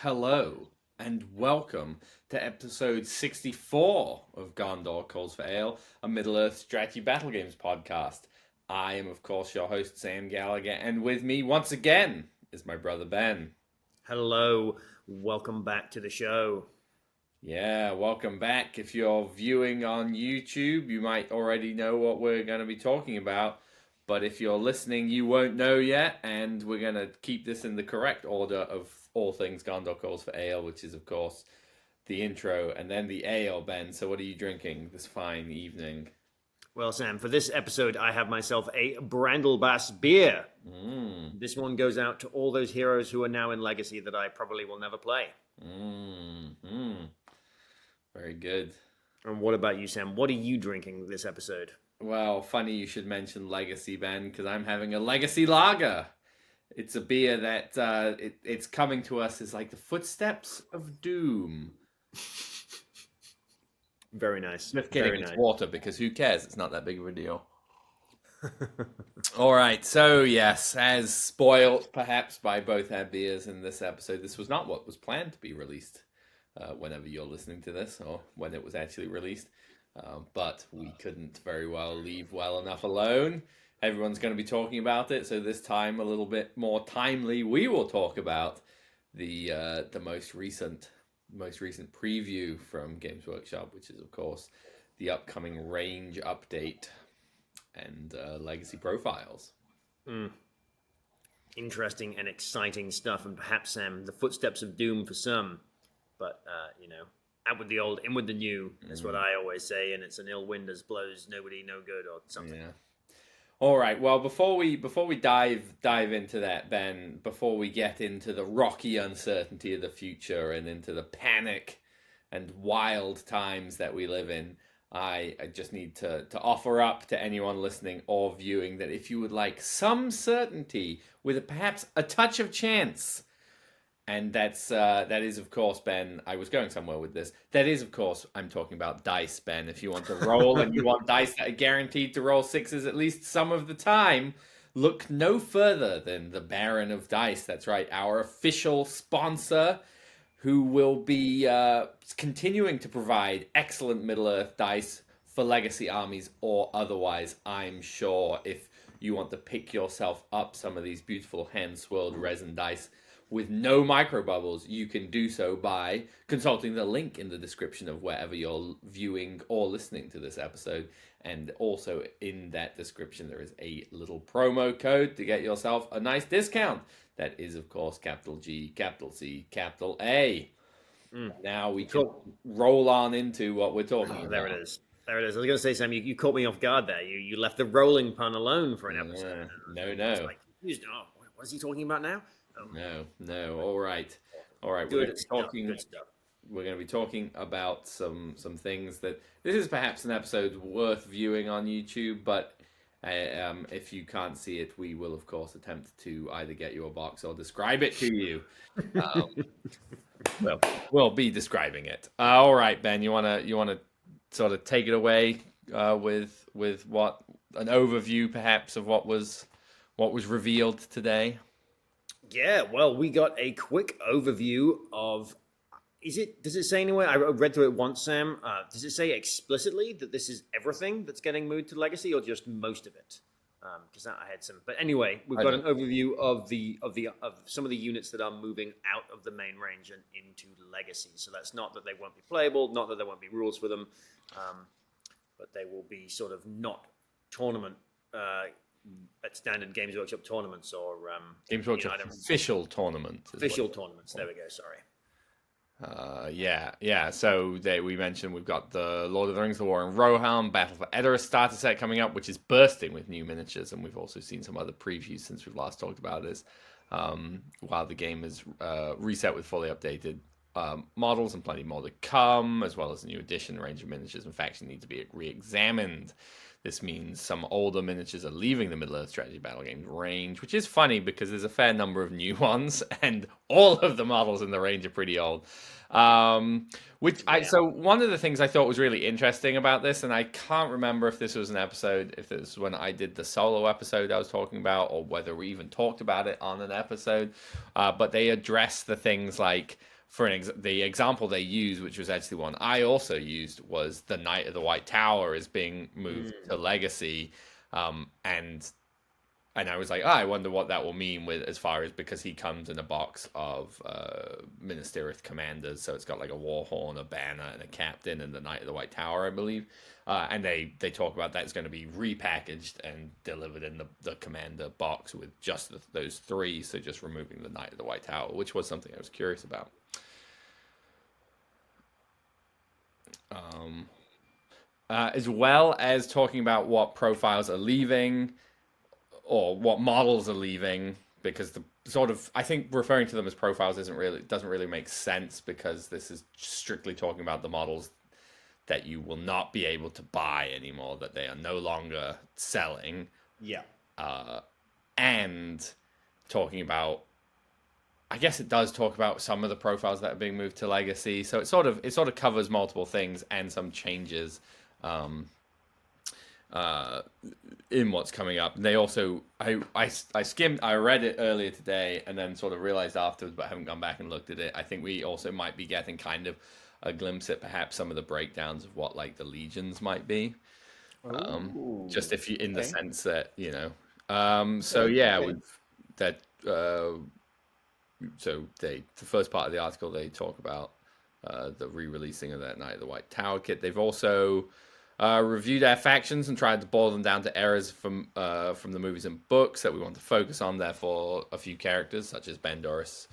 hello, and welcome to episode 64 of Gondor Calls for Ale, a Middle-earth strategy battle games podcast. I am, of course, your host, Sam Gallagher, and with me, once again, is my brother, Ben. Hello, welcome back to the show. Yeah, welcome back. If you're viewing on YouTube, you might already know what we're going to be talking about. But if you're listening, you won't know yet, and we're going to keep this in the correct order of all things Gondor Calls for Ale, which is, of course, the intro and then the ale, Ben. So what are you drinking this fine evening? Well, Sam, for this episode, I have myself a Brandlbass beer. This one goes out to all those heroes who are now in Legacy that I probably will never play. Very good. And what about you, Sam? What are you drinking this episode? Well, funny you should mention Legacy, Ben, because I'm having a Legacy Lager. It's a beer that it's coming to us as like the footsteps of doom. Very nice. Just kidding, Very it's nice. water, because who cares? It's not that big of a deal. All right, so yes, as spoiled perhaps by both our beers in this episode, this was not what was planned to be released whenever you're listening to this, or when it was actually released. But we couldn't very well leave well enough alone. Everyone's going to be talking about it, so this time a little bit more timely, we will talk about the most recent preview from Games Workshop, which is of course the upcoming range update and legacy profiles. Interesting and exciting stuff, and perhaps, Sam, the footsteps of doom for some. But, out with the old, in with the new. That's what I always say, and it's an ill wind as blows nobody no good or something. Yeah. All right. Well, before we dive into that, Ben, before we get into the rocky uncertainty of the future and into the panic and wild times that we live in, I just need to offer up to anyone listening or viewing that if you would like some certainty with perhaps a touch of chance. And that is, of course, Ben, I was going somewhere with this. That is, of course, I'm talking about dice, Ben. If you want to roll and you want dice that are guaranteed to roll sixes at least some of the time, look no further than the Baron of Dice. That's right, our official sponsor, who will be continuing to provide excellent Middle-earth dice for legacy armies or otherwise, I'm sure. If you want to pick yourself up some of these beautiful hand-swirled resin dice with no micro bubbles, you can do so by consulting the link in the description of wherever you're viewing or listening to this episode. And also in that description, there is a little promo code to get yourself a nice discount. That is, of course, capital G, capital C, capital A. Now we can roll on into what we're talking about. There it is. There it is. I was going to say, Sam, you caught me off guard there. You left the rolling pun alone for an episode. No. I was like, what is he talking about now? Oh. No. All right. We're Good going to be talking about some things that this is perhaps an episode worth viewing on YouTube, but if you can't see it, we will of course attempt to either get you a box or describe it to you. Well, we'll be describing it. All right, Ben, you wanna sort of take it away with what an overview perhaps of what was revealed today. Yeah, well, we got a quick overview of. Does it say anywhere? I read through it once, Sam. Does it say explicitly that this is everything that's getting moved to Legacy, or just most of it? Because I had some. But anyway, we've got an overview of some of the units that are moving out of the main range and into Legacy. So that's not that they won't be playable, not that there won't be rules for them, but they will be sort of not tournament. At standard Games Workshop tournaments or Games Workshop official tournament. Official tournaments. There we go. Sorry. Yeah. So we mentioned we've got the Lord of the Rings: The War in Rohan, Battle for Edoras starter set coming up, which is bursting with new miniatures, and we've also seen some other previews since we've last talked about this. While the game is reset with fully updated models and plenty more to come, as well as a new edition, range of miniatures and faction need to be re-examined. This means some older miniatures are leaving the Middle-earth strategy battle games range, which is funny because there's a fair number of new ones, and all of the models in the range are pretty old. So one of the things I thought was really interesting about this, and I can't remember if this was an episode, if it was when I did the solo episode I was talking about, or whether we even talked about it on an episode, but they address the things like the example they used, which was actually one I also used, was the Knight of the White Tower is being moved to Legacy, and I was like, oh, I wonder what that will mean with as far as, because he comes in a box of Minas Tirith commanders, so it's got like a war horn, a banner, and a captain, and the Knight of the White Tower, I believe. And they talk about that's going to be repackaged and delivered in the commander box with just those three, so just removing the Knight of the White Tower, which was something I was curious about. As well as talking about what profiles are leaving or what models are leaving, because the sort of, I think referring to them as profiles doesn't really make sense, because this is strictly talking about the models that you will not be able to buy anymore, that they are no longer selling. Yeah. And talking about, I guess it does talk about some of the profiles that are being moved to Legacy. So it sort of covers multiple things and some changes in what's coming up. They also, I skimmed, I read it earlier today and then sort of realized afterwards, but haven't gone back and looked at it. I think we also might be getting kind of a glimpse at perhaps some of the breakdowns of what like the legions might be. Just if you, in the sense that, you know, so yeah, Okay. we've that. So the first part of the article, they talk about the re-releasing of that Knight of the White Tower kit. They've also reviewed our factions and tried to boil them down to errors from the movies and books that we want to focus on. Therefore, a few characters such as Bandorobras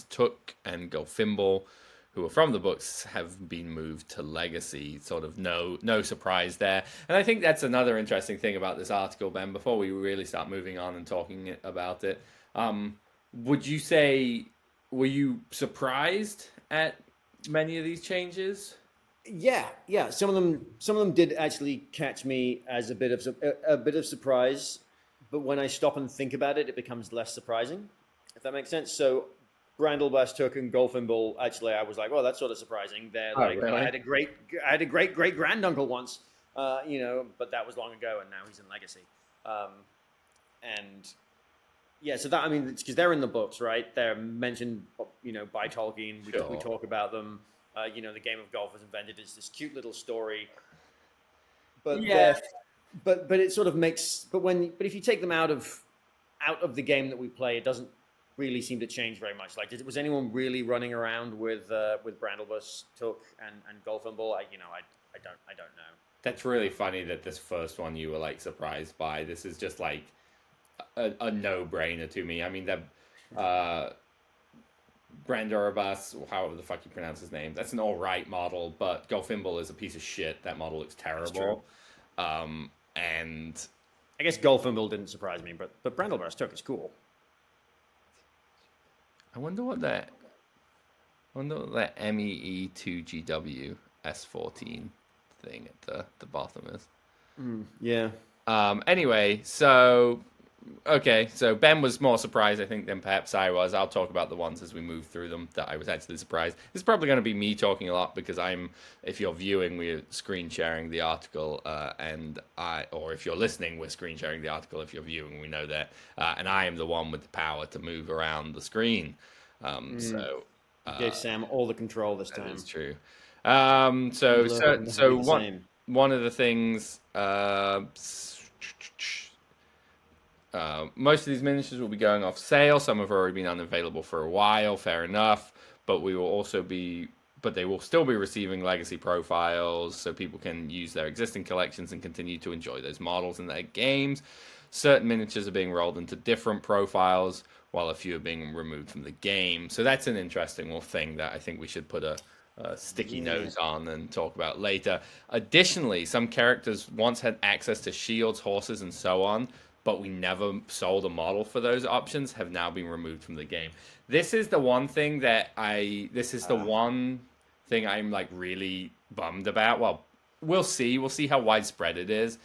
Took and Golfimble, who are from the books, have been moved to Legacy. Sort of no surprise there. And I think that's another interesting thing about this article, Ben, before we really start moving on and talking about it. Would you say, were you surprised at many of these changes? Yeah. Some of them did actually catch me as a bit of surprise, but when I stop and think about it, it becomes less surprising, if that makes sense. So, Brandlebast Took and Golfimble, actually, I was like, "Oh, that's sort of surprising." They're like, Really? I had a great great granduncle once, you know, but that was long ago, and now he's in Legacy, and. Yeah, so that, I mean, because they're in the books, right? They're mentioned, you know, by Tolkien. We Sure. talk about them. You know, the game of golf was invented as this cute little story, but Yeah. but it sort of makes. But if you take them out of the game that we play, it doesn't really seem to change very much. Like, was anyone really running around with Brandlebus Took and Golfimble? I don't know. That's really funny that this first one you were like surprised by. This is just like a no-brainer to me. I mean, that Brandorobas, however the fuck you pronounce his name, that's an all-right model, but Golfimble is a piece of shit. That model looks terrible. And I guess Golfimble didn't surprise me, but Brandlebus Took is cool. I wonder what that MEE2GW S14 thing at the bottom is. Yeah. Anyway, so okay, so Ben was more surprised, I think, than perhaps I was. I'll talk about the ones as we move through them that I was actually surprised. It's probably going to be me talking a lot because if you're viewing, we're screen sharing the article, or if you're listening, we're screen sharing the article. If you're viewing, we know that, and I am the one with the power to move around the screen. So Gave Sam all the control this time. that's true. So One of the things. Most of these miniatures will be going off sale. Some have already been unavailable for a while. Fair enough, but they will still be receiving legacy profiles, so people can use their existing collections and continue to enjoy those models in their games. Certain miniatures are being rolled into different profiles, while a few are being removed from the game. So that's an interesting thing that I think we should put a sticky nose on and talk about later. Additionally, some characters once had access to shields, horses, and so on, but we never sold a model for those options, have now been removed from the game. This is the one thing I'm like really bummed about. Well, we'll see. We'll see how widespread it is.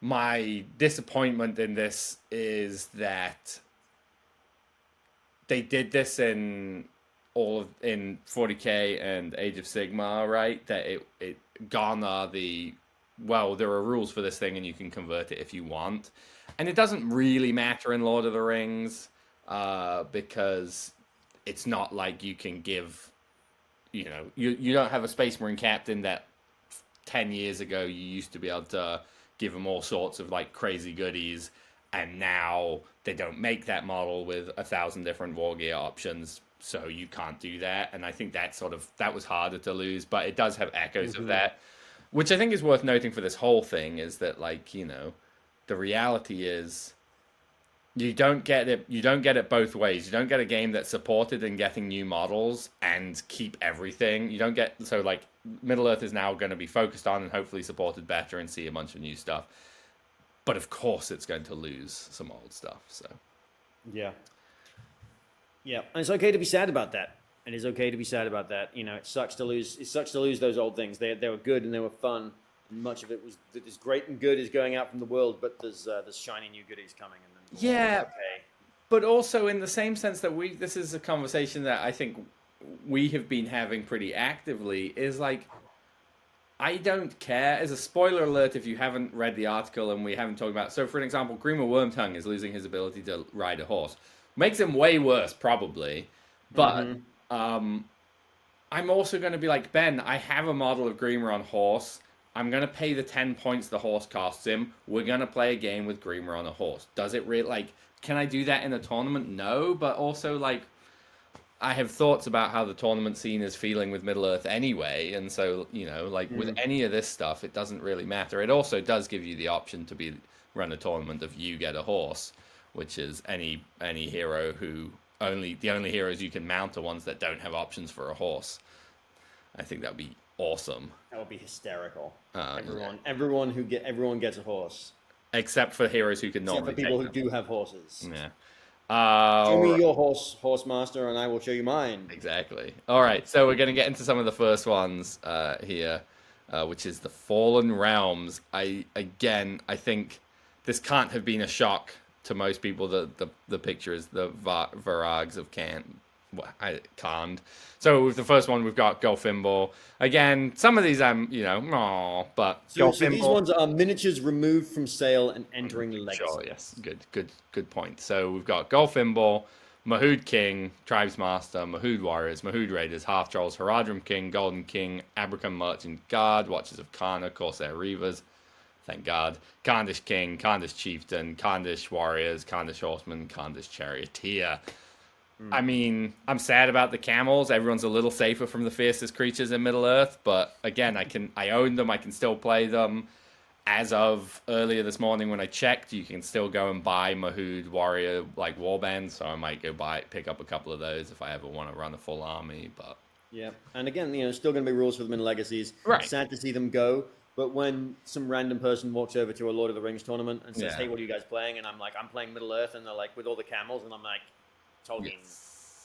My disappointment in this is that they did this in 40K and Age of Sigmar, right? That it gone are there are rules for this thing and you can convert it if you want. And it doesn't really matter in Lord of the Rings because it's not like you can give, you don't have a Space Marine captain that 10 years ago you used to be able to give them all sorts of like crazy goodies, and now they don't make that model with 1,000 different war gear options, so you can't do that. And I think that was harder to lose, but it does have echoes of that, which I think is worth noting for this whole thing, is that like, the reality is you don't get it both ways. You don't get a game that's supported in getting new models and keep everything. You don't get, so like Middle Earth is now going to be focused on and hopefully supported better and see a bunch of new stuff. But of course it's going to lose some old stuff. So yeah. And it's okay to be sad about that. It is okay to be sad about that. It sucks to lose those old things. They were good and they were fun. And much of it is great and good is going out from the world, but there's shiny new goodies coming. And then okay. But also in the same sense that this is a conversation that I think we have been having pretty actively, is like, I don't care. As a spoiler alert, if you haven't read the article and we haven't talked about, so for an example, Grima Wormtongue is losing his ability to ride a horse. Makes him way worse, probably. But I'm also going to be like, Ben, I have a model of Grima on horse. I'm going to pay the 10 points the horse costs him. We're going to play a game with Grima on a horse. Does it really, like, can I do that in a tournament? No, but also, like, I have thoughts about how the tournament scene is feeling with Middle-earth anyway, and so, with any of this stuff, it doesn't really matter. It also does give you the option to run a tournament of you get a horse, which is any hero the only heroes you can mount are ones that don't have options for a horse. I think that'd be awesome. That would be hysterical. Everyone gets a horse, except for heroes who can normally. Except for people who do have horses. Yeah. Show me your horse master, and I will show you mine. Exactly. All right, so we're going to get into some of the first ones here, which is the Fallen Realms. I think this can't have been a shock to most people. The picture is the Varags of Khand. So with the first one, we've got Golfimbor. Again, some of these but so these ones are miniatures removed from sale and entering Legacy. Sure, yes, good point. So we've got Golfimbor, Mahood King, Tribes Master, Mahood Warriors, Mahood Raiders, Half Trolls, Haradrim King, Golden King, Abracam Merchant Guard, Watchers of Kana, Corsair Reavers. Thank God. Khandish King, Khandish Chieftain, Khandish Warriors, Khandish Horseman, Khandish Charioteer. I mean, I'm sad about the camels. Everyone's a little safer from the fiercest creatures in Middle-earth, but again, I own them. I can still play them. As of earlier this morning when I checked, you can still go and buy Mahood Warrior like warbands, so I might go pick up a couple of those if I ever want to run a full army. But yeah, and again, still going to be rules for them in Legacies. Right. Sad to see them go. But when some random person walks over to a Lord of the Rings tournament and says, Yeah. "Hey, what are you guys playing?" and I'm like, "I'm playing Middle Earth," and they're like, "With all the camels," and I'm like, "Tolkien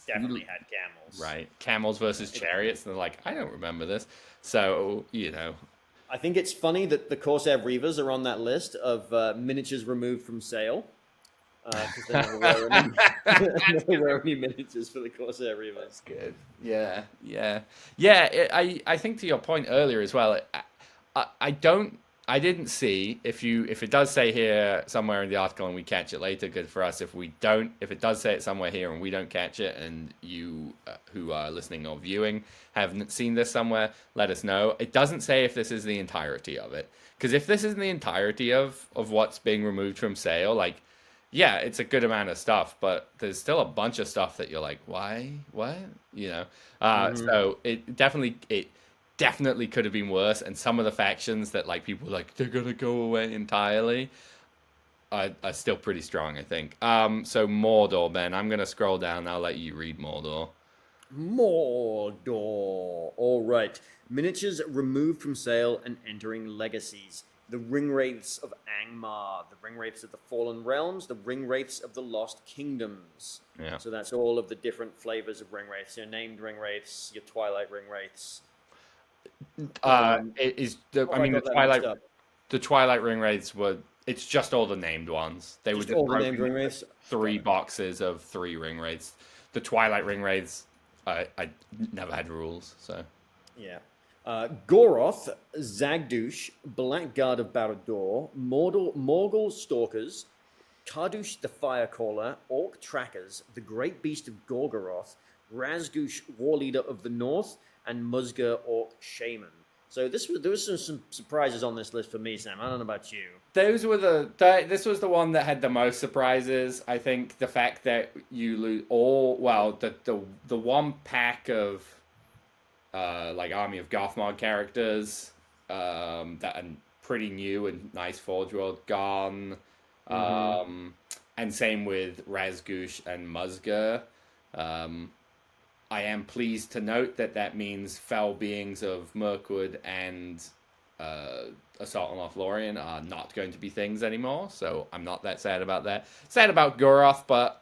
definitely had camels." Right, camels versus chariots, and they're like, I don't remember this. So I think it's funny that the Corsair Reavers are on that list of miniatures removed from sale. Because they never wear any miniatures for the Corsair Reavers. Good. Yeah. I think to your point earlier as well. I didn't see if it does say here somewhere in the article and we catch it later, good for us. If it does say it somewhere here and we don't catch it, and you who are listening or viewing haven't seen this somewhere, let us know. It doesn't say if this is the entirety of it, because if this isn't the entirety of what's being removed from sale, like, yeah, it's a good amount of stuff, but there's still a bunch of stuff that you're like, why, what, So it definitely could have been worse, and some of the factions that like people like they're gonna go away entirely are still pretty strong, I think. So Mordor, Ben, I'm gonna scroll down. I'll let you read Mordor. All right. Miniatures removed from sale and entering Legacies. The Ringwraiths of Angmar, the Ringwraiths of the Fallen Realms, the Ringwraiths of the Lost Kingdoms. Yeah. So that's all of the different flavors of Ringwraiths. Your named Ringwraiths, your Twilight Ringwraiths. The Twilight Ringwraiths it's just all the named ones. They Just were all the named Ringwraiths? 3 boxes of 3 Ringwraiths. The Twilight Ringwraiths, I never had rules, so. Yeah. Goroth, Zagdush, Blackguard of Barad-dûr, Morgul Stalkers, Kardush the Firecaller, Orc Trackers, the Great Beast of Gorgoroth, Razgush, War Leader of the North, and Musga, Orc Shaman. So there was some surprises on this list for me, Sam. I don't know about you. Those were this was the one that had the most surprises. I think the fact that you lose the one pack of like Army of Gothmog characters that are pretty new and nice Forge World gone. And same with Razgush and Musga. I am pleased to note that means Fell Beings of Mirkwood and Assault on Lothlorien are not going to be things anymore, so I'm not that sad about that. Sad about Goroth, but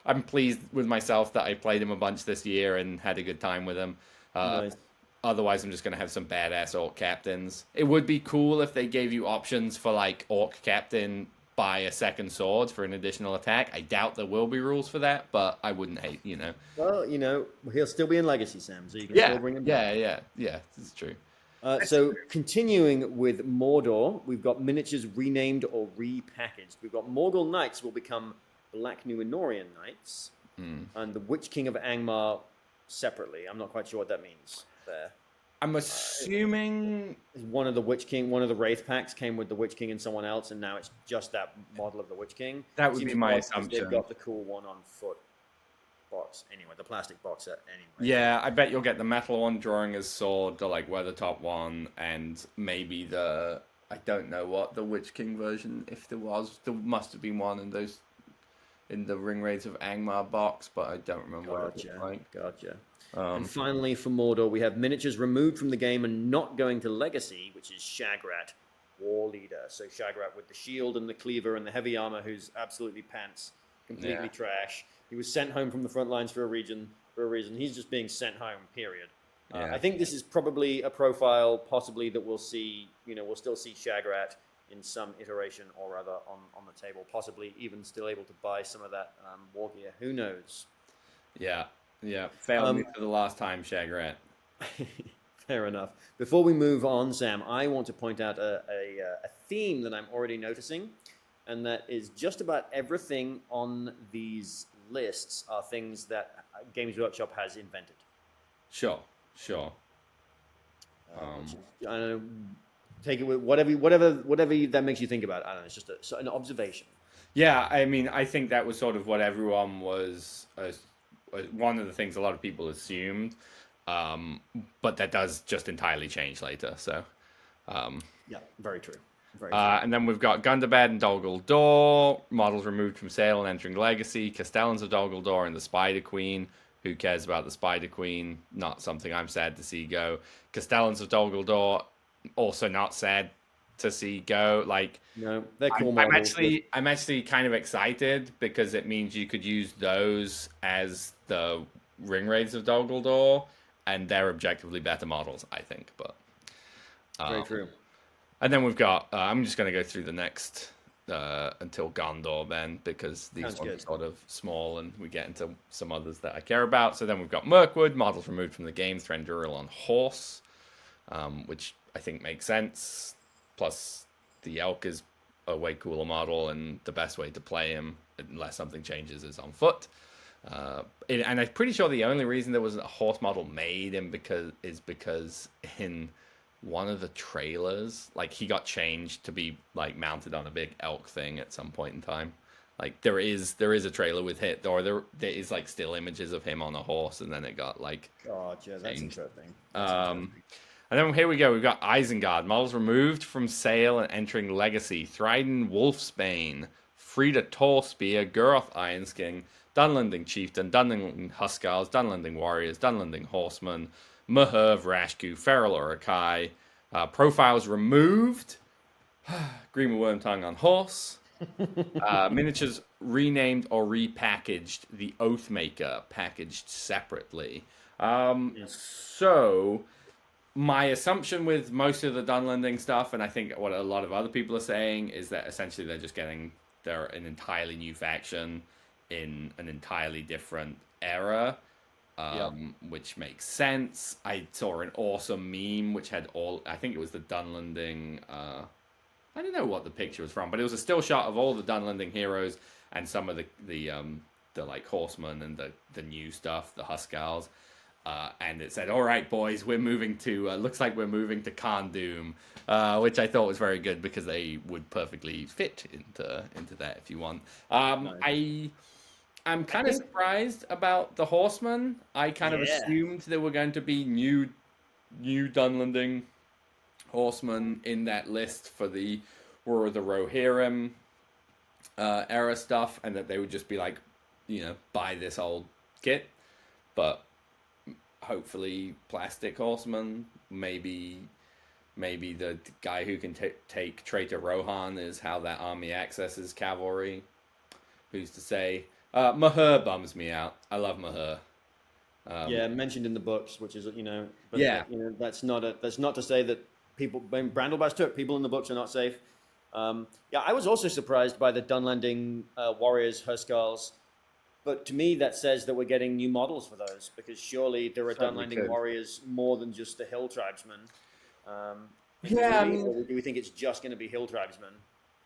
I'm pleased with myself that I played him a bunch this year and had a good time with him. Nice. Otherwise, I'm just going to have some badass Orc captains. It would be cool if they gave you options for, like, Orc captain buy a second sword for an additional attack. I doubt there will be rules for that, but I wouldn't hate, Well, he'll still be in Legacy, Sam, so you can still bring him back. Yeah, it's true. So continuing with Mordor, we've got miniatures renamed or repackaged. We've got Morgul Knights will become Black Numenorian Knights, and the Witch King of Angmar separately. I'm not quite sure what that means there. I'm assuming one of the Wraith packs came with the Witch King and someone else, and now it's just that model of the Witch King. That would be my assumption. They've got the cool one on foot box anyway, the plastic box set anyway. Yeah, I bet you'll get the metal one drawing his sword, the like Weathertop one, and maybe I don't know what the Witch King version, if there must have been one in the Ring Raids of Angmar box, but I don't remember what it looked like. Gotcha. And finally, for Mordor, we have miniatures removed from the game and not going to Legacy, which is Shagrat, War Leader. So Shagrat with the shield and the cleaver and the heavy armor, who's absolutely pants, completely trash. He was sent home from the front lines for a reason. He's just being sent home, period. I think this is probably a profile, possibly, that we'll see, we'll still see Shagrat in some iteration or other on the table, possibly even still able to buy some of that war gear. Who knows? Yeah, failed me for the last time, Shagrat. Fair enough. Before we move on, Sam, I want to point out a theme that I'm already noticing, and that is just about everything on these lists are things that Games Workshop has invented. Sure. I don't know, take it with whatever that makes you think about it. I don't know, it's just an observation. Yeah, I mean, I think that was sort of what everyone was... one of the things a lot of people assumed, but that does just entirely change later. So, yeah, very true. And then we've got Gundabad and Dol Guldur, models removed from sale and entering Legacy, Castellans of Dol Guldur and the Spider Queen. Who cares about the Spider Queen? Not something I'm sad to see go. Castellans of Dol Guldur, also not sad to see go. Like, no, they're cool models. I'm actually kind of excited because it means you could use those as the Ring Raids of Dol Guldur, and they're objectively better models, I think. But very true. And then we've got. I'm just going to go through the next until Gondor then, because these ones are sort of small, and we get into some others that I care about. So then we've got Mirkwood, models removed from the game, Thranduil on horse, which I think makes sense. Plus, the Elk is a way cooler model, and the best way to play him, unless something changes, is on foot. And I'm pretty sure the only reason there was a horse model made is because in one of the trailers, like, he got changed to be like mounted on a big elk thing at some point in time. Like, there is a trailer with hit, or there is like still images of him on a horse, and then it got like. Gotcha, that's interesting. And then here we go. We've got Isengard, models removed from sale and entering Legacy. Thryden Wolfsbane, Frida Torspear, Guroth Ironsking, Dunlanding Chieftain, Dunlanding Huskars, Dunlanding Warriors, Dunlanding Horsemen, Maherv Rashku, Feral Urukai. Profiles removed. Green Wormtongue on horse. Miniatures renamed or repackaged. The Oathmaker packaged separately. So my assumption with most of the Dunlanding stuff, and I think what a lot of other people are saying, is that essentially they're an entirely new faction in an entirely different era, which makes sense. I saw an awesome meme which had I think it was the Dunlanding, I don't know what the picture was from, but it was a still shot of all the Dunlanding heroes and some of the like horsemen and the new stuff, the Huskarls. And it said, "All right, boys, we're moving to. Looks like we're moving to Khan Doom," which I thought was very good because they would perfectly fit into that if you want. Nice. I'm I kind of think, surprised about the Horsemen. I kind of yeah. assumed there were going to be new Dunlanding Horsemen in that list for the War of the Rohirrim era stuff, and that they would just be like, buy this old kit, but hopefully plastic horseman. Maybe the guy who can take Traitor Rohan is how that army accesses cavalry. Who's to say? Mahur bums me out. I love Mahur. Yeah, mentioned in the books, which is but Yeah. that's not to say that people when Brandalbash took people in the books are not safe. Yeah, I was also surprised by the Dunlanding warriors, Huskarls, but to me that says that we're getting new models for those because surely there are Certainly Dunlanding could. warriors more than just the Hill tribesmen. In the Yeah, I movie, mean, or do we think it's just going to be Hill tribesmen?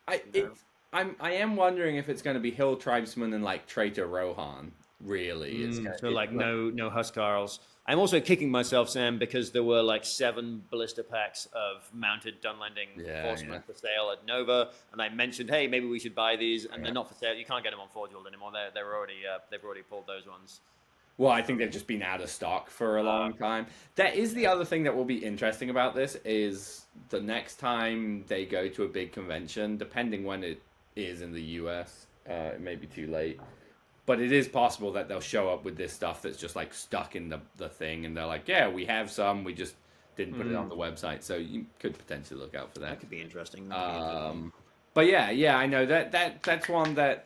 I You know? it I am wondering if it's going to be Hill tribesmen and like Traitor Rohan. Really, So like no Huskarls. I'm also kicking myself, Sam, because there were like 7 blister packs of mounted Dunlanding Yeah, horsemen yeah. for sale at Nova, and I mentioned, hey, maybe we should buy these, and Yeah. they're not for sale. You can't get them on Forge World anymore. They're already they've already pulled those ones. Well, I think they've just been out of stock for a long time. That is the other thing that will be interesting about this is the next time they go to a big convention, depending when it is in the US, it may be too late. But it is possible that they'll show up with this stuff that's just like stuck in the thing, and they're like, "Yeah, we have some. We just didn't put it on the website." So you could potentially look out for that. That could be interesting. But yeah, I know that's one that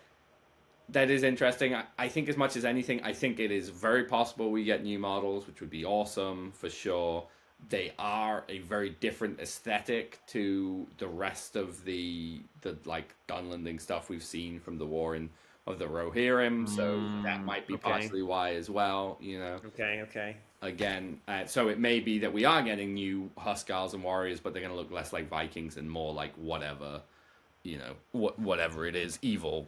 is interesting. I think as much as anything, I think it is very possible we get new models, which would be awesome for sure. They are a very different aesthetic to the rest of the like Dunlanding stuff we've seen from the War of the Rohirrim, so that might be Okay. partially why as well. Okay. Again, so it may be that we are getting new Huskarls and warriors, but they're going to look less like Vikings and more like whatever, whatever it is, evil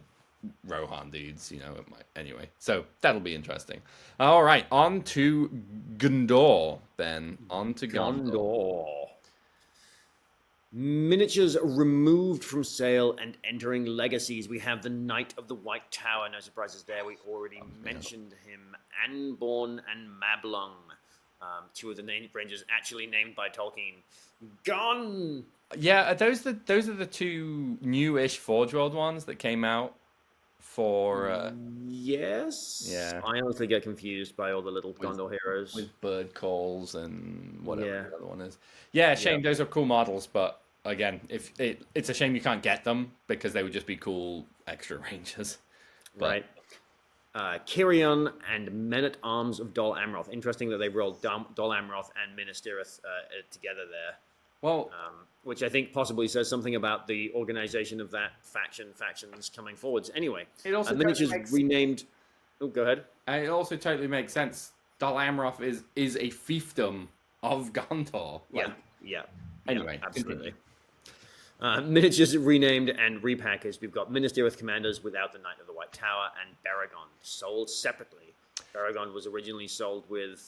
Rohan dudes, it might anyway. So that'll be interesting. All right, on to Gondor then. On to Gondor. Gondor. Miniatures removed from sale and entering legacies. We have the Knight of the White Tower. No surprises there. We already mentioned him. Anborn and Mablung. 2 of the rangers actually named by Tolkien. Gone. Yeah, those are the 2 newish Forge World ones that came out for Yes. Yeah. I honestly get confused by all the little Gondor heroes. with bird calls and whatever Yeah. the other one is. Yeah, shame. Those are cool models, but again, if it's a shame you can't get them because they would just be cool extra rangers. But, Right. Kirion and Men-at-Arms of Dol Amroth. Interesting that they rolled Dol Amroth and Minas Tirith together there. Well, Which I think possibly says something about the organization of that factions coming forwards. Anyway, it also miniatures makes, renamed. Oh, go ahead. it also totally makes sense. Dol Amroth is a fiefdom of Gondor. Yeah. Anyway, Absolutely. Miniatures renamed and repackaged. We've got Minas Tirith commanders without the Knight of the White Tower and Barragon sold separately. Barragon was originally sold with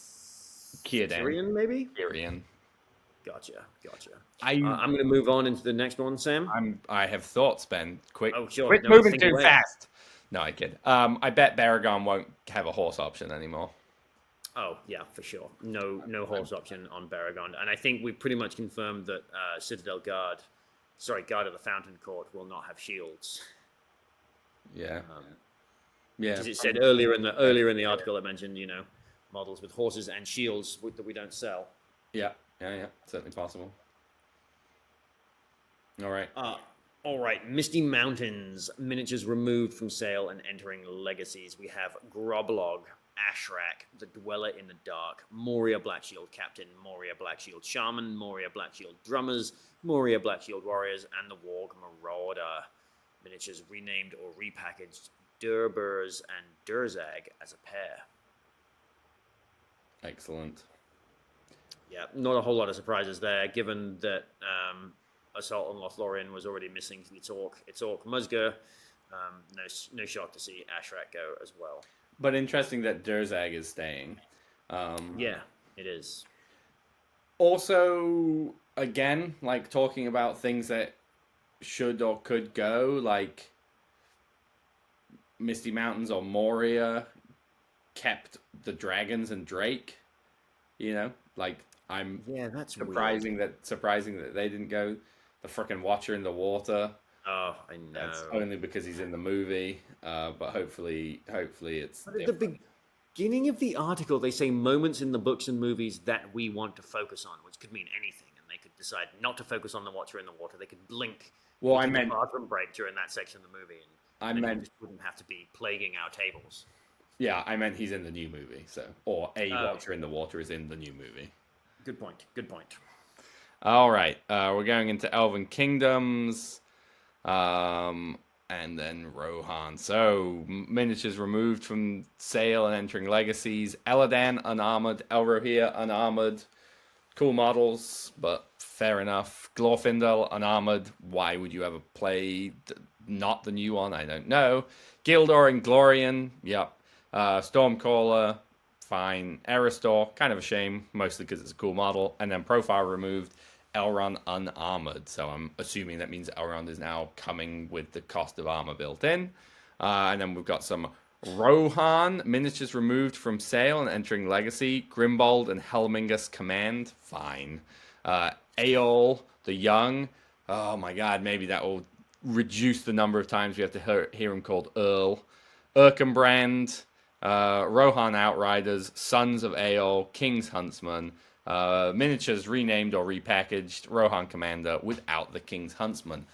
Kirion, maybe? Kirion. Gotcha. I'm I'm going to move on into the next one, Sam. I have thoughts, Ben. Quick. Oh, sure. Quit No, moving think too away. fast. No, I kid. I bet Barragon won't have a horse option anymore. Oh, yeah, for sure. No horse option on Barragon. And I think we pretty much confirmed that Guard of the Fountain Court will not have shields. Yeah. Yeah. Because it said earlier in the article it mentioned, models with horses and shields that we don't sell. Yeah. Certainly possible. All right. All right, Misty Mountains, miniatures removed from sale and entering legacies. We have Groblog, Ashrak, the Dweller in the Dark, Moria Blackshield Captain, Moria Blackshield Shaman, Moria Blackshield Drummers, Moria Blackshield Warriors, and the Warg Marauder. Miniatures renamed or repackaged Durburs and Durzag as a pair. Excellent. Yeah, not a whole lot of surprises there, given that Assault on Lothlorien was already missing its orc Musger. No shock to see Ashrat go as well. But interesting that Durzag is staying. Yeah, it is. Also, again, like talking about things that should or could go, like Misty Mountains or Moria kept the dragons and Drake. You know, like I'm That's surprising that they didn't go. The frickin' Watcher in the water. Oh, I know. That's only because he's in the movie. But hopefully it's. But at the beginning of the article, they say moments in the books and movies that we want to focus on, which could mean anything, and they could decide not to focus on the Watcher in the water. They could blink. Well, I take a meant bathroom break during that section of the movie, and it just wouldn't have to be plaguing our tables. Yeah, I meant he's in the new movie. So, or a Watcher in the water is in the new movie. Good point. Good point. All right, we're going into Elven Kingdoms, and then Rohan. So, miniatures removed from sale and entering legacies. Eladan unarmored, Elrohir unarmored. Cool models, but fair enough. Glorfindel unarmored. Why would you ever play not the new one? I don't know. Gildor and Glorian. Yep. Stormcaller. Fine. Eristor, kind of a shame, mostly because it's a cool model. And then profile removed, Elrond unarmored. So I'm assuming that means Elrond is now coming with the cost of armor built in. And then we've got some Rohan, miniatures removed from sale and entering legacy. Grimbold and Helmingus command, fine. Aeol, the young, oh my god, maybe that will reduce the number of times we have to hear him called Earl. Erkenbrand, Rohan Outriders, Sons of Aeol, King's Huntsman, miniatures renamed or repackaged, Rohan Commander without the King's Huntsman.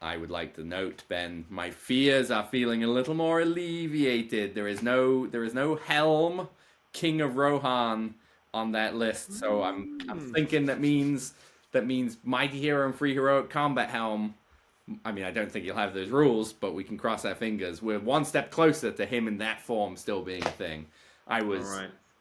I would like to note, Ben, my fears are feeling a little more alleviated. There is no Helm, King of Rohan on that list, so I'm thinking that means Mighty Hero and Free Heroic Combat Helm. I mean, I don't think you'll have those rules, but we can cross our fingers. We're one step closer to him in that form still being a thing. I was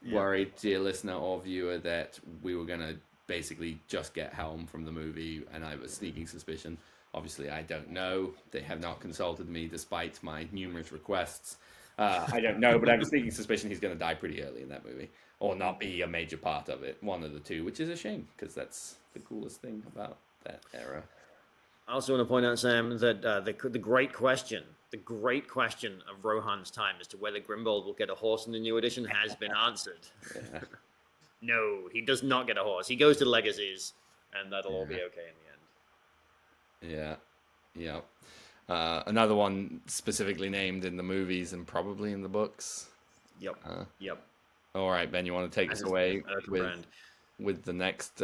worried, dear listener or viewer, that we were going to basically just get Helm from the movie, and I have a sneaking suspicion. Obviously, I don't know. They have not consulted me despite my numerous requests. I don't know, but I have a sneaking suspicion he's going to die pretty early in that movie, or not be a major part of it. One of the two, which is a shame, because that's the coolest thing about that era. I also want to point out, Sam, that the great question of Rohan's time as to whether Grimbold will get a horse in the new edition has been answered. Yeah. No, he does not get a horse. He goes to Legacies, and that'll all be okay in the end. Yeah. Another one specifically named in the movies and probably in the books. Yep. All right, Ben, you want to take us away with the next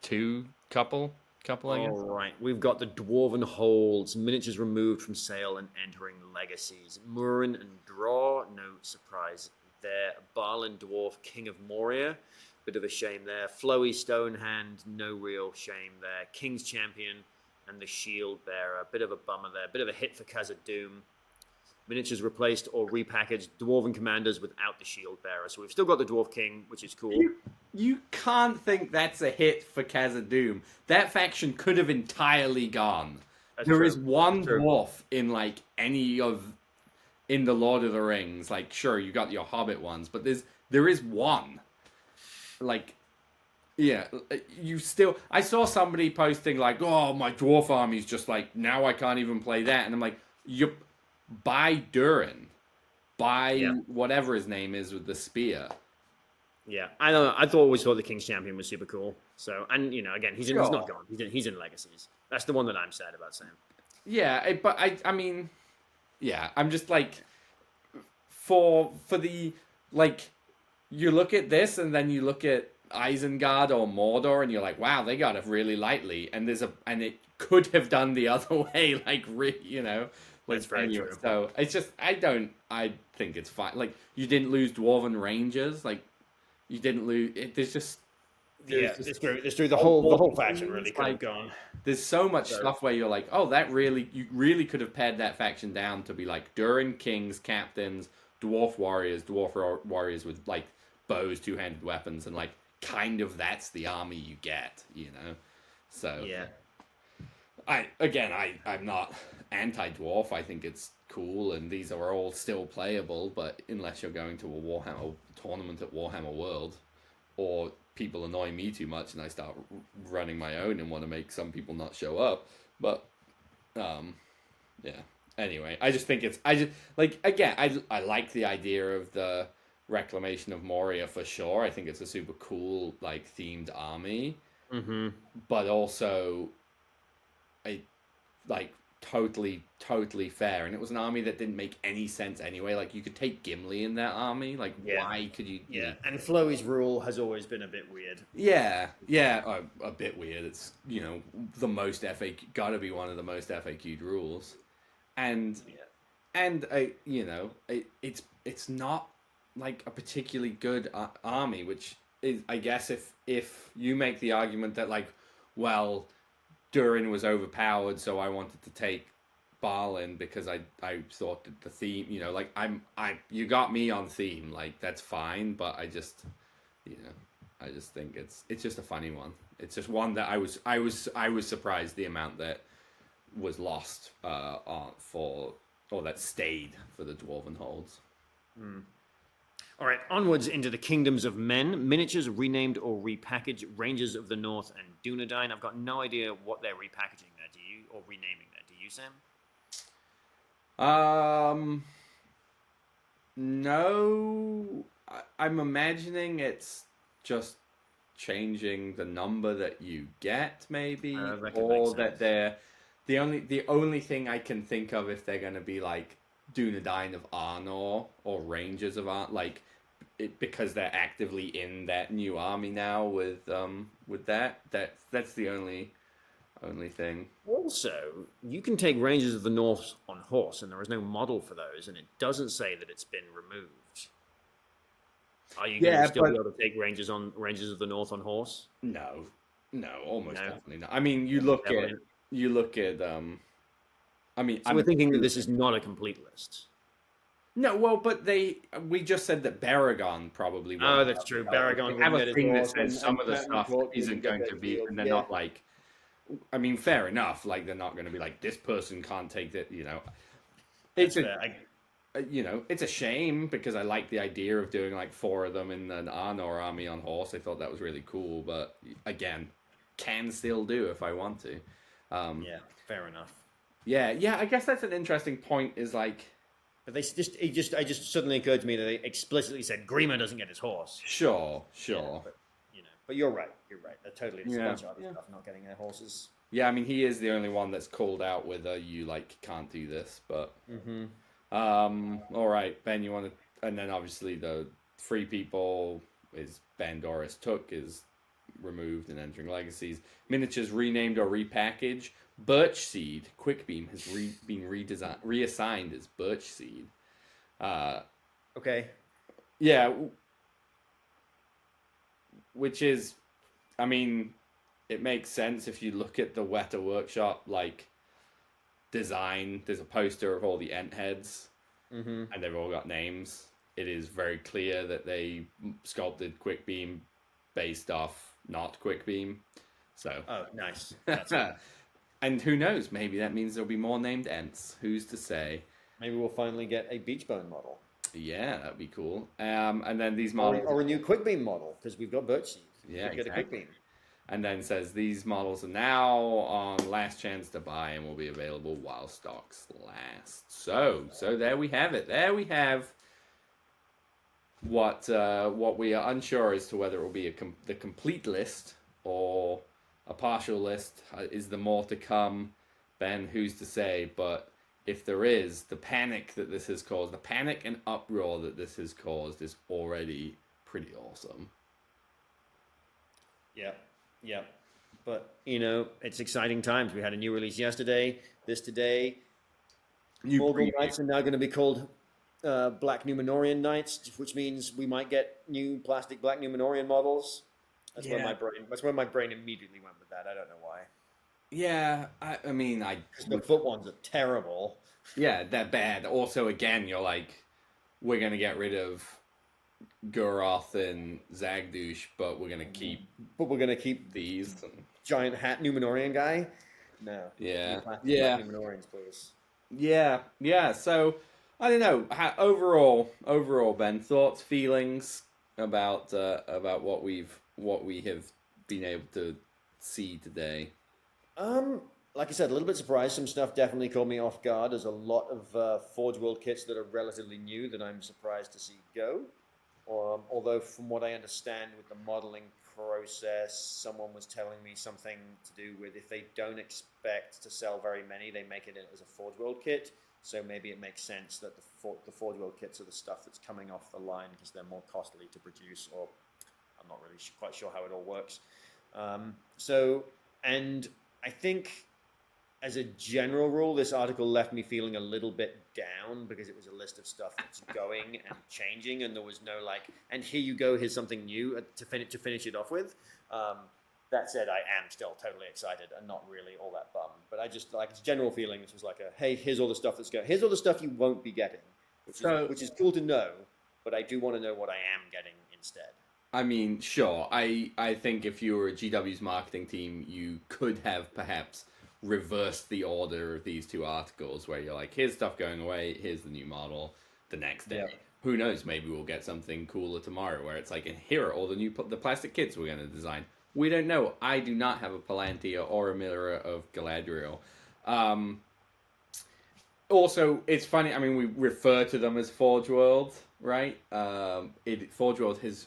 two couple? I guess. All right, we've got the Dwarven Holds, miniatures removed from sale and entering legacies. Murin and Draw, no surprise there. Balin Dwarf, King of Moria, bit of a shame there. Flowy Stonehand, no real shame there. King's Champion and the Shield Bearer, bit of a bummer there. Bit of a hit for Khazad-dûm. Miniatures replaced or repackaged Dwarven Commanders without the Shield Bearer. So we've still got the Dwarf King, which is cool. You can't think that's a hit for Khazad-dûm. That faction could have entirely gone. There is one dwarf in like in the Lord of the Rings. Like, sure, you got your Hobbit ones, but there is one. Like, yeah, I saw somebody posting like, oh, my dwarf army's just like, now I can't even play that. And I'm like, you buy Durin. Buy whatever his name is with the spear. Yeah, I don't know. I always thought the King's Champion was super cool. So, and again, he's not gone. He's in Legacies. That's the one that I'm sad about, Sam. Yeah, but I mean, yeah, I'm just like, for the, like, you look at this and then you look at Isengard or Mordor and you're like, wow, they got it really lightly, and it could have done the other way, like, That's very true. So it's just, I think it's fine. Like, you didn't lose Dwarven Rangers, like, you didn't lose. It's true. The whole faction really could have gone. There's so much stuff where you're like, oh, you really could have pared that faction down to be like Durin Kings, Captains, Dwarf Warriors with like bows, two-handed weapons, and like kind of that's the army you get, So yeah. I'm not anti-dwarf. I think it's cool, and these are all still playable. But unless you're going to a Warhammer tournament at Warhammer World, or people annoy me too much, and I start running my own and want to make some people not show up. But yeah. Anyway, I just think it's I just like again I like the idea of the reclamation of Moria for sure. I think it's a super cool like themed army, but also a like totally fair. And it was an army that didn't make any sense anyway. Like you could take Gimli in that army. Like why could you? Yeah, and Flowey's rule has always been a bit weird. Yeah, a bit weird. It's the most FAQ, gotta be one of the most FAQ'd rules, and it's not like a particularly good army, which is I guess if you make the argument that like, well, Durin was overpowered, so I wanted to take Balin because I thought that the theme, like you got me on theme, like that's fine, but I just think it's just a funny one. It's just one that I was surprised the amount that was lost or that stayed for the Dwarven holds. All right, onwards into the Kingdoms of Men. Miniatures renamed or repackaged Rangers of the North and Dunedain. I've got no idea what they're repackaging there, do you? Or renaming there, do you, Sam? No. I'm imagining it's just changing the number that you get, maybe, or that they're the only thing I can think of if they're going to be like Dunedain of Arnor or Rangers of Arnor, like because they're actively in that new army now with that's the only thing. Also, you can take Rangers of the North on horse, and there is no model for those, and it doesn't say that it's been removed. Are you going to still be able to take Rangers of the North on horse? No, almost definitely not. I mean, you look at. I mean, so we're thinking that this is not a complete list. No, well, but we just said that Baragon probably won't. Oh, that's true. Baragon have a thing that says some of the stuff isn't going to be, and they're not like. I mean, fair enough. Like they're not going to be like this person can't take that. It's it's a shame because I like the idea of doing like 4 of them in an Arnor army on horse. I thought that was really cool, but again, can still do if I want to. Yeah, fair enough. Yeah. I guess that's an interesting point. Is like. But I just suddenly occurred to me that they explicitly said Grima doesn't get his horse. Sure. Yeah, but you're right. They're totally a bunch of other stuff not getting their horses. Yeah, I mean he is the only one that's called out with you like can't do this, but all right, Ben, you want to, and then obviously the free people is Bandoris Took is removed and entering legacies. Miniatures renamed or repackaged. Birch Seed Quickbeam has been reassigned as Birch Seed. Okay. Yeah. Which is, I mean, it makes sense if you look at the Weta Workshop like design. There's a poster of all the Ent heads, and they've all got names. It is very clear that they sculpted Quickbeam based off not Quickbeam. So. Oh, nice. That's cool. And who knows? Maybe that means there'll be more named Ents. Who's to say? Maybe we'll finally get a Beachbone model. Yeah, that'd be cool. And then these models, or a new Quickbeam model because we've got Birch Seed. Yeah, get a Quickbeam. And then says these models are now on last chance to buy and will be available while stocks last. So there we have it. There we have what we are unsure as to whether it will be the complete list or a partial list. Is there more to come? Ben, who's to say? But if there is, the panic that this has caused, the panic and uproar that this has caused is already pretty awesome. Yeah. But, it's exciting times. We had a new release yesterday, this today. Morgul Knights are now going to be called Black Numenorian Knights, which means we might get new plastic Black Numenorian models. That's where my brain immediately went with that. I don't know why. Yeah, I mean, the foot ones are terrible. Yeah, they're bad. Also, again, you're like, we're gonna get rid of Guroth and Zagdush, but we're gonna keep. But we're gonna keep these giant hat Numenorian guy. No. Yeah, Black yeah, Numenorians, please. yeah. So I don't know. Overall, Ben, thoughts, feelings about what we have been able to see today. Um, like I said, a little bit surprised. Some stuff definitely caught me off guard. There's a lot of Forge World kits that are relatively new that I'm surprised to see go. Although, from what I understand with the modeling process, someone was telling me something to do with if they don't expect to sell very many, they make it as a Forge World kit. So maybe it makes sense that the Forge World kits are the stuff that's coming off the line because they're more costly to produce, or I'm not really quite sure how it all works. So, and I think as a general rule, this article left me feeling a little bit down because it was a list of stuff that's going and changing, and there was no like, and here you go, here's something new to finish it off with. That said, I am still totally excited and not really all that bummed. But I just like general feeling. This was like a hey, here's all the stuff that's going. Here's all the stuff you won't be getting, So which is cool to know. But I do want to know what I am getting instead. I mean, sure. I think if you were a GW's marketing team, you could have perhaps reversed the order of these two articles, where you're like, here's stuff going away, here's the new model. The next day, Yeah. who knows? Maybe we'll get something cooler tomorrow, where it's like, here are all the plastic kits we're going to design. We don't know. I do not have a Palantir or a Mirror of Galadriel. Um, Also, it's funny. I mean, we refer to them as Forge World, right? Forge World has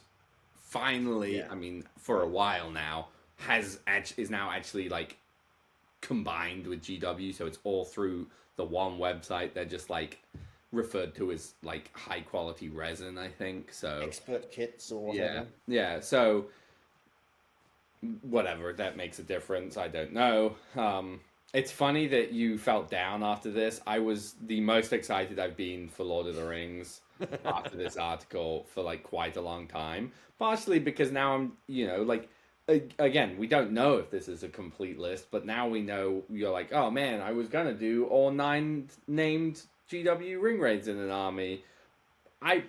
finally, Yeah. I mean, for a while now, is now actually like combined with GW, so it's all through the one website. They're just like referred to as like high quality resin, I think. So Expert kits or yeah, whatever. yeah. So whatever, that makes a difference. I don't know. It's funny that you felt down after this. I was the most excited I've been for Lord of the Rings after this article for like quite a long time. Partially because now I'm, like, again, we don't know if this is a complete list, but now we know. You're like, oh man, I was gonna do all 9 named GW ring raids in an army.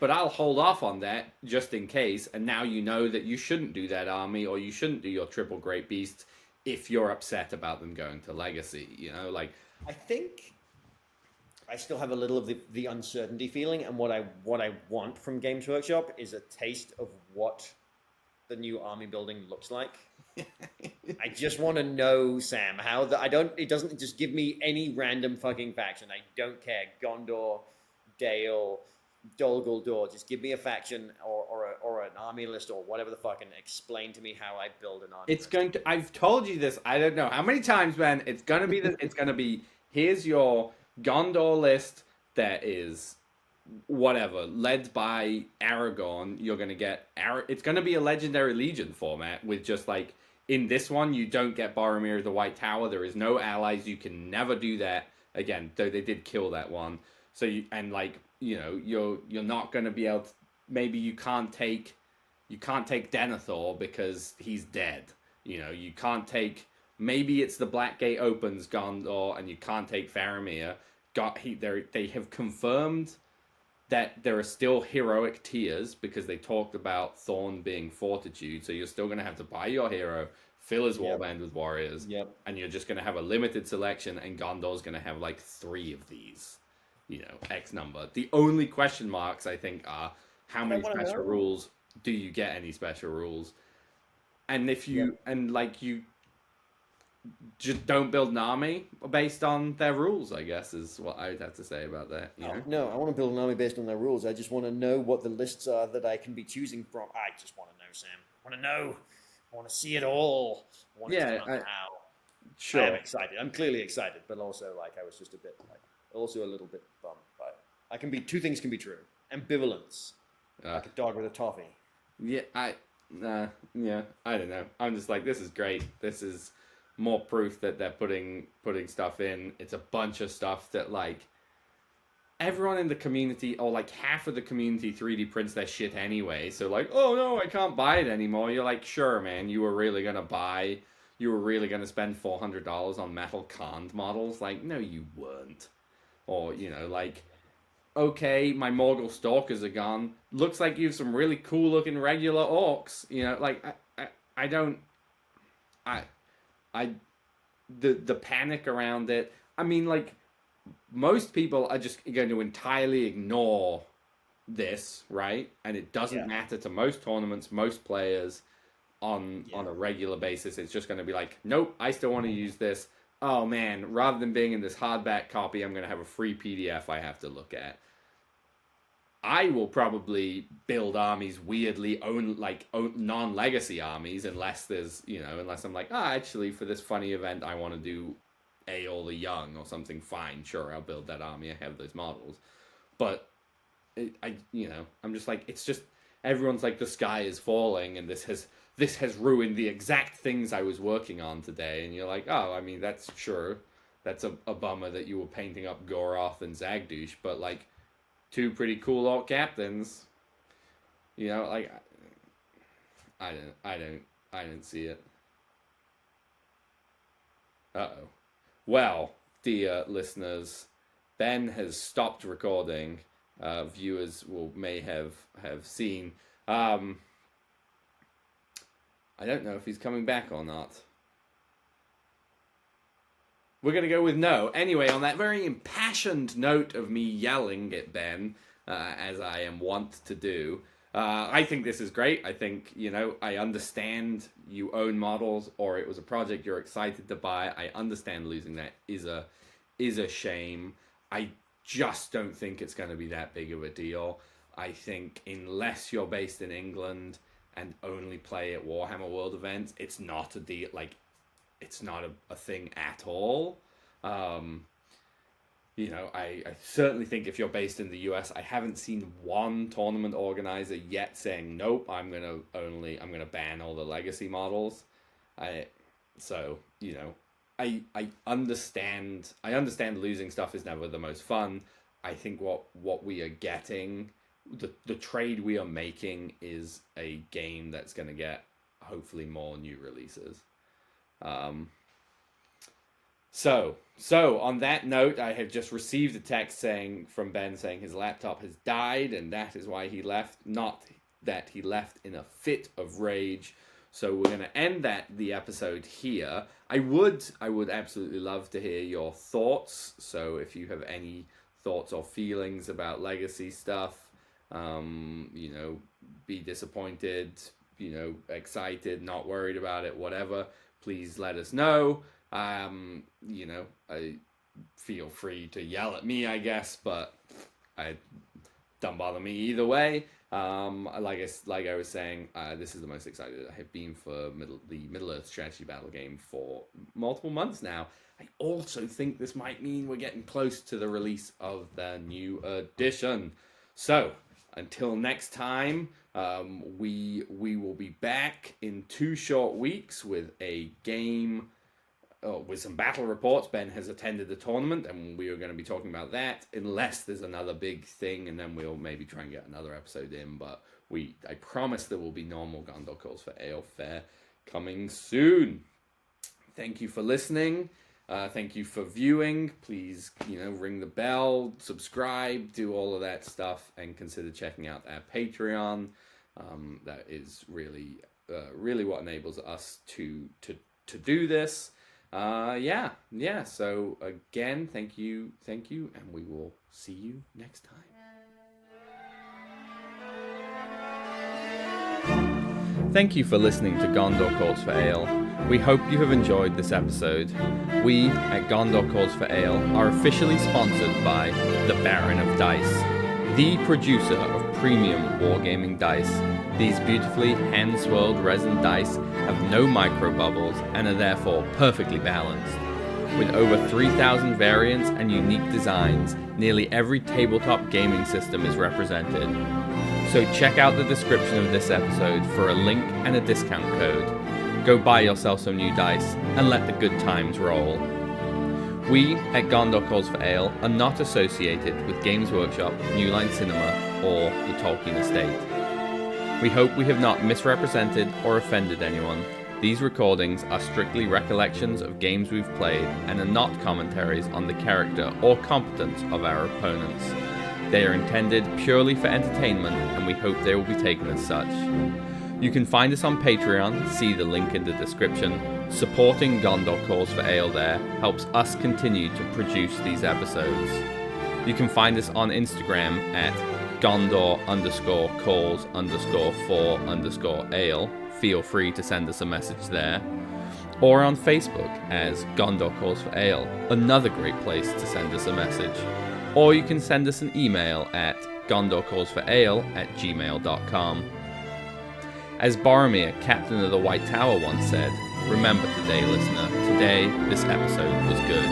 But I'll hold off on that just in case. And now you know that you shouldn't do that army, or you shouldn't do your triple great beasts if you're upset about them going to legacy. Like I think I still have a little of the uncertainty feeling, and what I want from Games Workshop is a taste of what the new army building looks like. I just want to know, Sam, how it doesn't just give me any random fucking faction. I don't care. Gondor, Dale, Dol Guldur. Just give me a faction or an army list or whatever the fuck, and explain to me how I build an army. it's going to. I've told you this. I don't know how many times, man. It's gonna be the. It's gonna be. Here's your Gondor list. That is whatever, led by Aragorn. You're gonna get It's gonna be a Legendary Legion format with just like in this one you don't get Boromir of the White Tower. There is no allies. You can never do that again. Though they did kill that one. So you're not gonna be able to. Maybe you can't take Denethor because he's dead. You can't take. Maybe it's the Blackgate opens Gondor, and you can't take Faramir. They have confirmed that there are still heroic tiers because they talked about Thorn being Fortitude. So you're still going to have to buy your hero, fill his warband with warriors, and you're just going to have a limited selection. And Gondor's going to have like 3 of these. X number. The only question marks I think are how many special rules do you get? Any special rules? And if you you just don't build an army based on their rules, I guess is what I would have to say about that. No, I want to build an army based on their rules. I just want to know what the lists are that I can be choosing from. I just want to know, Sam. I want to know. I want to see it all. I want to know how. Sure. I am excited. I'm clearly excited, but also I was just a little bit bummed by it. 2 things can be true. Ambivalence. Like a dog with a toffee. Yeah, I don't know. I'm just like, this is great. This is more proof that they're putting stuff in. It's a bunch of stuff that like everyone in the community, or like half of the community 3D prints their shit anyway. So like, oh no, I can't buy it anymore. You're like, sure, man, you were really gonna spend $400 on metal canned models? Like, no, you weren't. Or, like, okay, my Morgul Stalkers are gone. Looks like you have some really cool looking regular orcs. the panic around it. I mean, like, most people are just going to entirely ignore this, right? And it doesn't matter to most tournaments, most players on a regular basis. It's just going to be like, nope, I still want to use this. Oh man, rather than being in this hardback copy, I'm going to have a free PDF I have to look at. I will probably build armies weirdly non-legacy armies unless unless I'm like, actually for this funny event I want to do Aeol the Young or something. Fine, sure, I'll build that army. I have those models, but I'm just like, it's just everyone's like, the sky is falling and this has ruined the exact things I was working on today. And you're like, oh, I mean, that's a bummer that you were painting up Goroth and Zagdush, but like, two pretty cool alt captains, like, I didn't see it. Uh-oh. Well, dear listeners, Ben has stopped recording. Viewers may have seen. I don't know if he's coming back or not. We're going to go with no. Anyway, on that very impassioned note of me yelling at Ben, as I am wont to do, I think this is great. I think, I understand you own models or it was a project you're excited to buy. I understand losing that is a shame. I just don't think it's going to be that big of a deal. I think unless you're based in England and only play at Warhammer World events, it's not a deal. Like, it's not a thing at all. I certainly think if you're based in the US, I haven't seen one tournament organizer yet saying, nope, I'm gonna ban all the legacy models. I understand losing stuff is never the most fun. I think what we are getting, the trade we are making is a game that's gonna get hopefully more new releases. So on that note, I have just received a text from Ben saying his laptop has died and that is why he left, not that he left in a fit of rage. So we're going to end the episode here. I would absolutely love to hear your thoughts. So if you have any thoughts or feelings about legacy stuff, be disappointed, excited, not worried about it, whatever, please let us know. I feel free to yell at me, I guess, but it don't bother me either way. Like I was saying, this is the most excited I have been for the Middle-earth strategy battle game for multiple months now. I also think this might mean we're getting close to the release of the new edition. So until next time, we will be back in 2 short weeks with a game. With some battle reports. Ben has attended the tournament, and we are going to be talking about that, unless there's another big thing, and then we'll maybe try and get another episode in. But I promise there will be normal Gondor calls for Aeol Fair coming soon. Thank you for listening. Thank you for viewing. Please, ring the bell, subscribe, do all of that stuff, and consider checking out our Patreon. That is really what enables us to do this. So again, thank you, and we will see you next time. Thank you for listening to Gondor Calls for Ale. We hope you have enjoyed this episode. We at Gondor Calls for Ale are officially sponsored by the Baron of Dice, the producer of premium wargaming dice. These beautifully hand-swirled resin dice have no micro bubbles and are therefore perfectly balanced. With over 3,000 variants and unique designs, nearly every tabletop gaming system is represented. So check out the description of this episode for a link and a discount code. Go buy yourself some new dice and let the good times roll. We at Gondor Calls for Ale are not associated with Games Workshop, New Line Cinema, or the Tolkien Estate. We hope we have not misrepresented or offended anyone. These recordings are strictly recollections of games we've played and are not commentaries on the character or competence of our opponents. They are intended purely for entertainment, and we hope they will be taken as such. You can find us on Patreon, see the link in the description, Supporting Gondor Calls for Ale there helps us continue to produce these episodes. You can find us on Instagram at Gondor_calls_for_ale. Feel free to send us a message there. Or on Facebook as Gondor Calls for Ale, another great place to send us a message. Or you can send us an email at gondorcallsforale@gmail.com. As Boromir, Captain of the White Tower, once said, remember today, listener, today this episode was good.